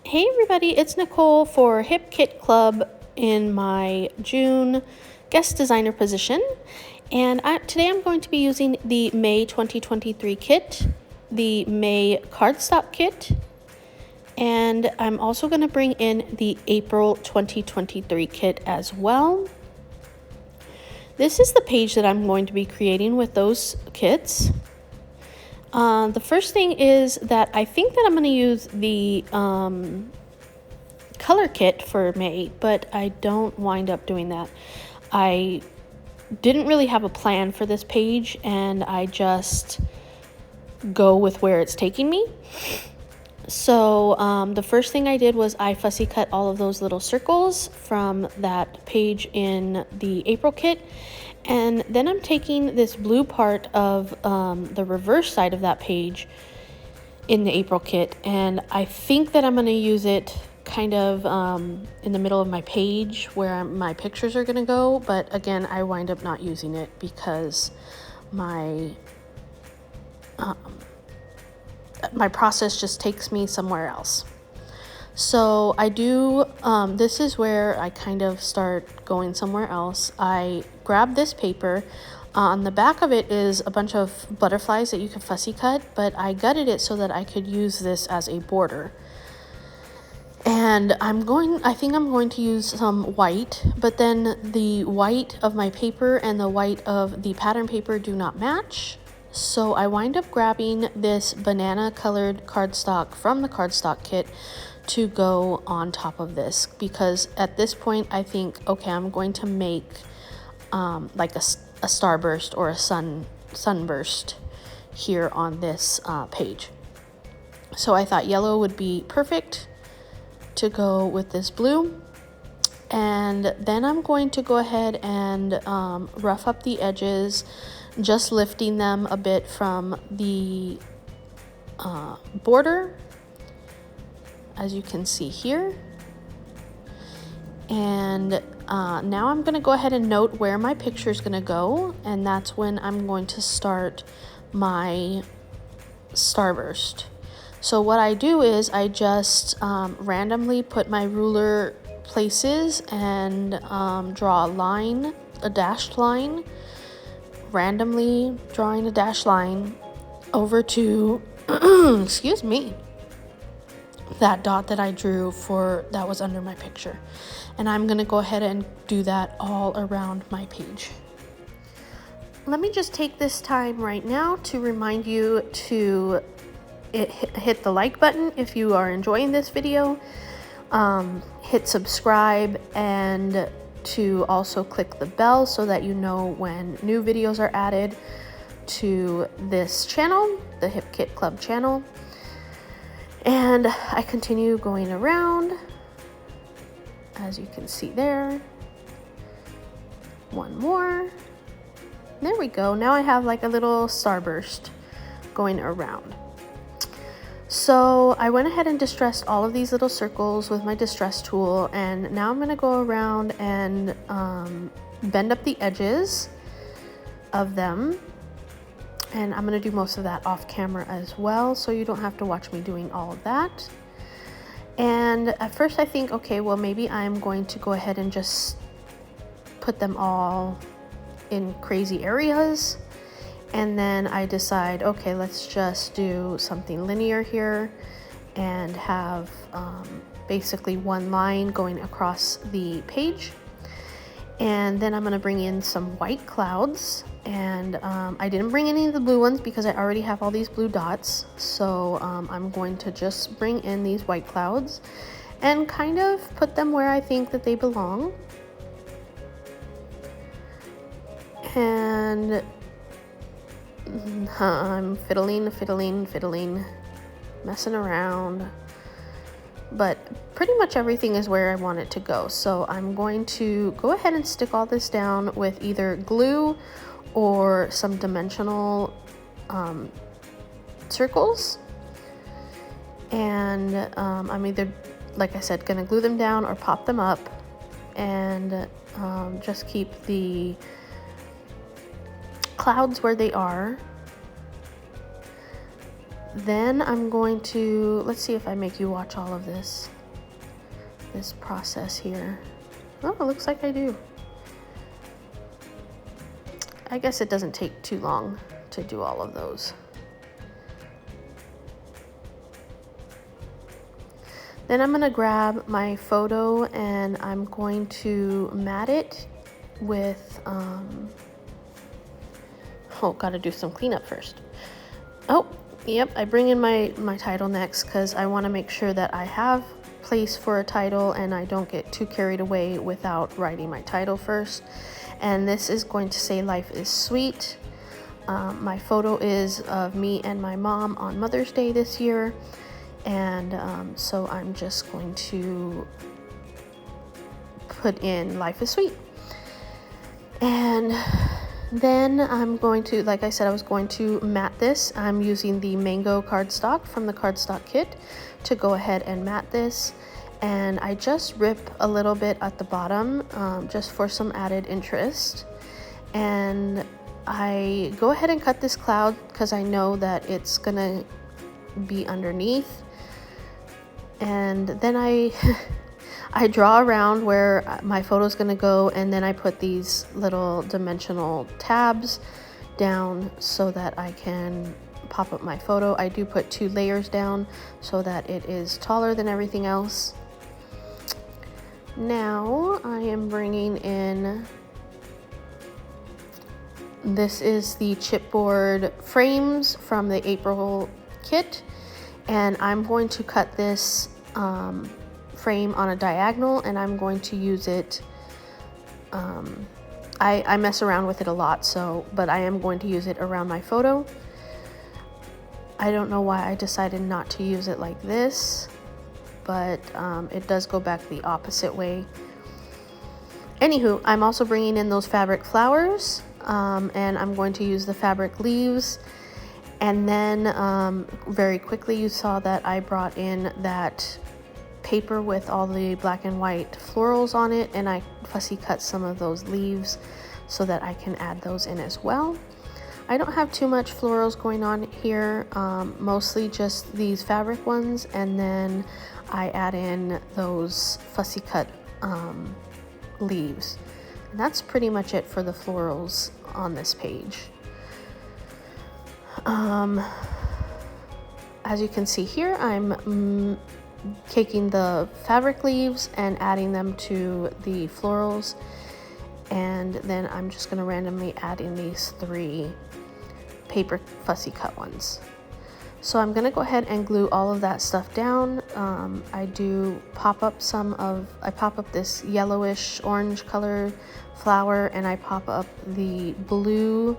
Hey everybody, it's Nicole for Hip Kit Club in my June guest designer position. And today I'm going to be using the May 2023 kit, the May cardstock kit, and I'm also going to bring in the April 2023 kit as well. This is the page that I'm going to be creating with those kits. The first thing is that I think that I'm going to use the color kit for May, but I don't wind up doing that. I didn't really have a plan for this page, and I just go with where it's taking me. So the first thing I did was I fussy cut all of those little circles from that page in the April kit. And then I'm taking this blue part of the reverse side of that page in the April kit, and I think that I'm going to use it kind of in the middle of my page where my pictures are going to go, but again, I wind up not using it because my process just takes me somewhere else. So I do, this is where I kind of start going somewhere else. I grab this paper. On the back of it is a bunch of butterflies that you can fussy cut, but I gutted it so that I could use this as a border. And I think I'm going to use some white, but then the white of my paper and the white of the pattern paper do not match. So I wind up grabbing this banana colored cardstock from the cardstock kit to go on top of this, because at this point I think, okay, I'm going to make like a starburst or a sunburst here on this page. So I thought yellow would be perfect to go with this blue. And then I'm going to go ahead and rough up the edges, just lifting them a bit from the border, as you can see here. And now I'm going to go ahead and note where my picture is going to go, and that's when I'm going to start my starburst. So what I do is I just randomly put my ruler places and draw a line, a dashed line, randomly drawing a dashed line over to, excuse me, that dot that I drew that was under my picture. And I'm going to go ahead and do that all around my page. Let me just take this time right now to remind you to hit the like button if you are enjoying this video, hit subscribe, and to also click the bell so that you know when new videos are added to this channel, the Hip Kit Club channel. And I continue going around, as you can see there. One more. There we go. Now I have like a little starburst going around. So I went ahead and distressed all of these little circles with my distress tool, and now I'm going to go around and bend up the edges of them. And I'm going to do most of that off camera as well, so you don't have to watch me doing all of that. And at first I think, okay, well, maybe I'm going to go ahead and just put them all in crazy areas. And then I decide, okay, let's just do something linear here and have basically one line going across the page. And then I'm going to bring in some white clouds. And I didn't bring any of the blue ones because I already have all these blue dots. So I'm going to just bring in these white clouds and kind of put them where I think that they belong. And I'm fiddling, messing around. But pretty much everything is where I want it to go. So I'm going to go ahead and stick all this down with either glue or some dimensional circles. And I'm either, like I said, gonna glue them down or pop them up, and just keep the clouds where they are. Then I'm going to, let's see if I make you watch all of this. this process here. Oh, it looks like I do. I guess it doesn't take too long to do all of those. Then I'm gonna grab my photo and I'm going to mat it with, oh, gotta do some cleanup first. Oh, yep, I bring in my title next because I wanna make sure that I have place for a title and I don't get too carried away without writing my title first. And this is going to say "Life is Sweet." My photo is of me and my mom on Mother's Day this year. And so I'm just going to put in "Life is Sweet." And then I'm going to, like I said, I was going to mat this. I'm using the mango cardstock from the cardstock kit to go ahead and mat this. And I just rip a little bit at the bottom just for some added interest. And I go ahead and cut this cloud because I know that it's gonna be underneath. And then I I draw around where my photo is going to go, and then I put these little dimensional tabs down so that I can pop up my photo. I do put 2 layers down so that it is taller than everything else. Now I am bringing in, this is the chipboard frames from the April kit, and I'm going to cut this frame on a diagonal, and I'm going to use it, I mess around with it a lot, but I am going to use it around my photo. I don't know why I decided not to use it like this, but it does go back the opposite way. Anywho, I'm also bringing in those fabric flowers, and I'm going to use the fabric leaves. And then very quickly you saw that I brought in that paper with all the black and white florals on it, and I fussy cut some of those leaves so that I can add those in as well. I don't have too much florals going on here, mostly just these fabric ones, and then I add in those fussy cut leaves. And that's pretty much it for the florals on this page. As you can see here, I'm taking the fabric leaves and adding them to the florals, and then I'm just going to randomly add in these 3 paper fussy cut ones. So I'm going to go ahead and glue all of that stuff down. I do pop up I pop up this yellowish orange color flower, and I pop up the blue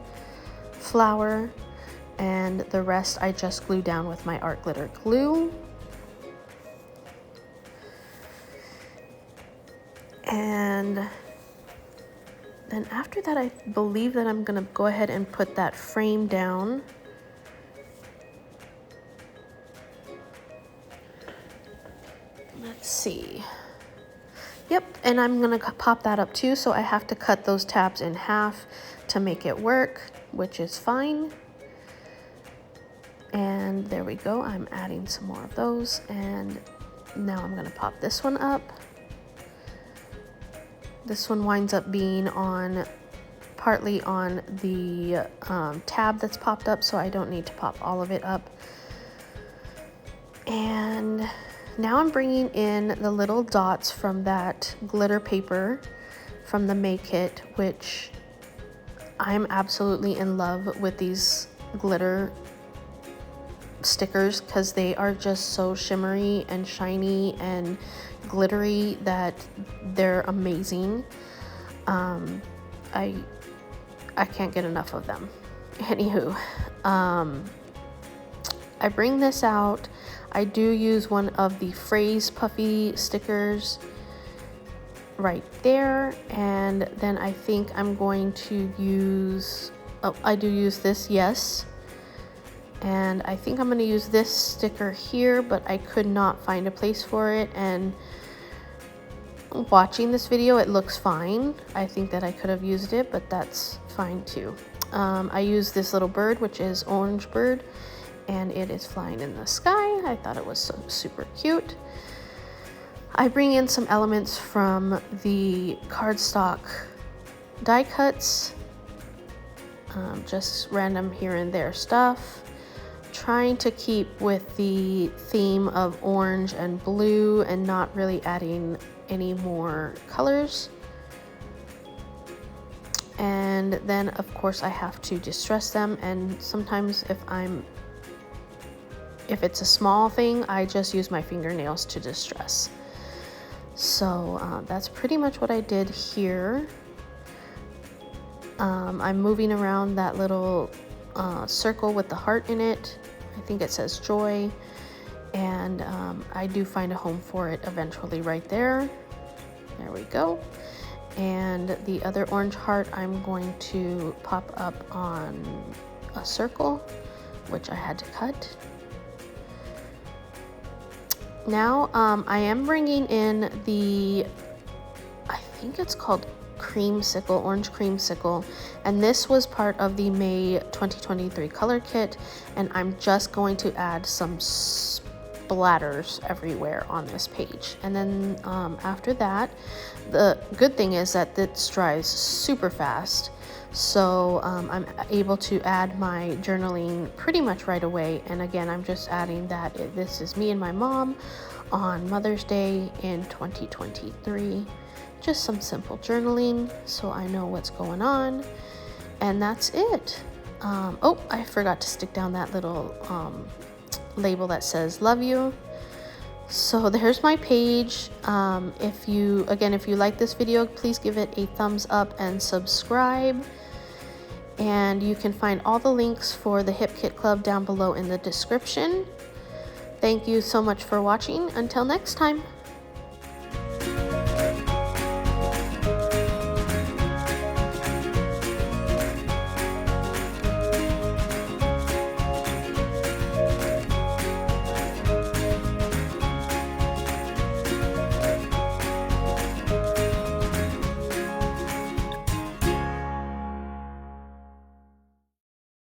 flower, and the rest I just glue down with my art glitter glue. And then after that, I believe that I'm gonna go ahead and put that frame down. Let's see. Yep, and I'm gonna pop that up too, so I have to cut those tabs in half to make it work, which is fine. And there we go, I'm adding some more of those, and now I'm gonna pop this one up. This one winds up being partly on the tab that's popped up, so I don't need to pop all of it up. And now I'm bringing in the little dots from that glitter paper from the May kit, which I'm absolutely in love with these glitter stickers because they are just so shimmery and shiny and glittery that they're amazing. I can't get enough of them. Anywho, I bring this out. I do use one of the phrase puffy stickers right there, and then I think I'm going to use, oh, I do use this, yes. And I think I'm going to use this sticker here, but I could not find a place for it, and watching this video it looks fine. I think that I could have used it, but that's fine too. I use this little bird, which is Orange Bird, and it is flying in the sky. I thought it was so super cute. I bring in some elements from the cardstock die cuts, just random here and there stuff, trying to keep with the theme of orange and blue and not really adding any more colors. And then of course I have to distress them, and sometimes if it's a small thing, I just use my fingernails to distress. So that's pretty much what I did here. I'm moving around that little circle with the heart in it. I think it says joy, and I do find a home for it eventually right there. There we go. And the other orange heart I'm going to pop up on a circle, which I had to cut. Now I am bringing in the, I think it's called creamsicle, orange creamsicle, and this was part of the May 2023 color kit, and I'm just going to add some splatters everywhere on this page. And then after that, the good thing is that this dries super fast, so I'm able to add my journaling pretty much right away. And again, I'm just adding that this is me and my mom on Mother's Day in 2023. Just some simple journaling so I know what's going on, and that's it. Oh, I forgot to stick down that little label that says love you. So there's my page. If you like this video, please give it a thumbs up and subscribe. And you can find all the links for the Hip Kit Club down below in the description. Thank you so much for watching. Until next time.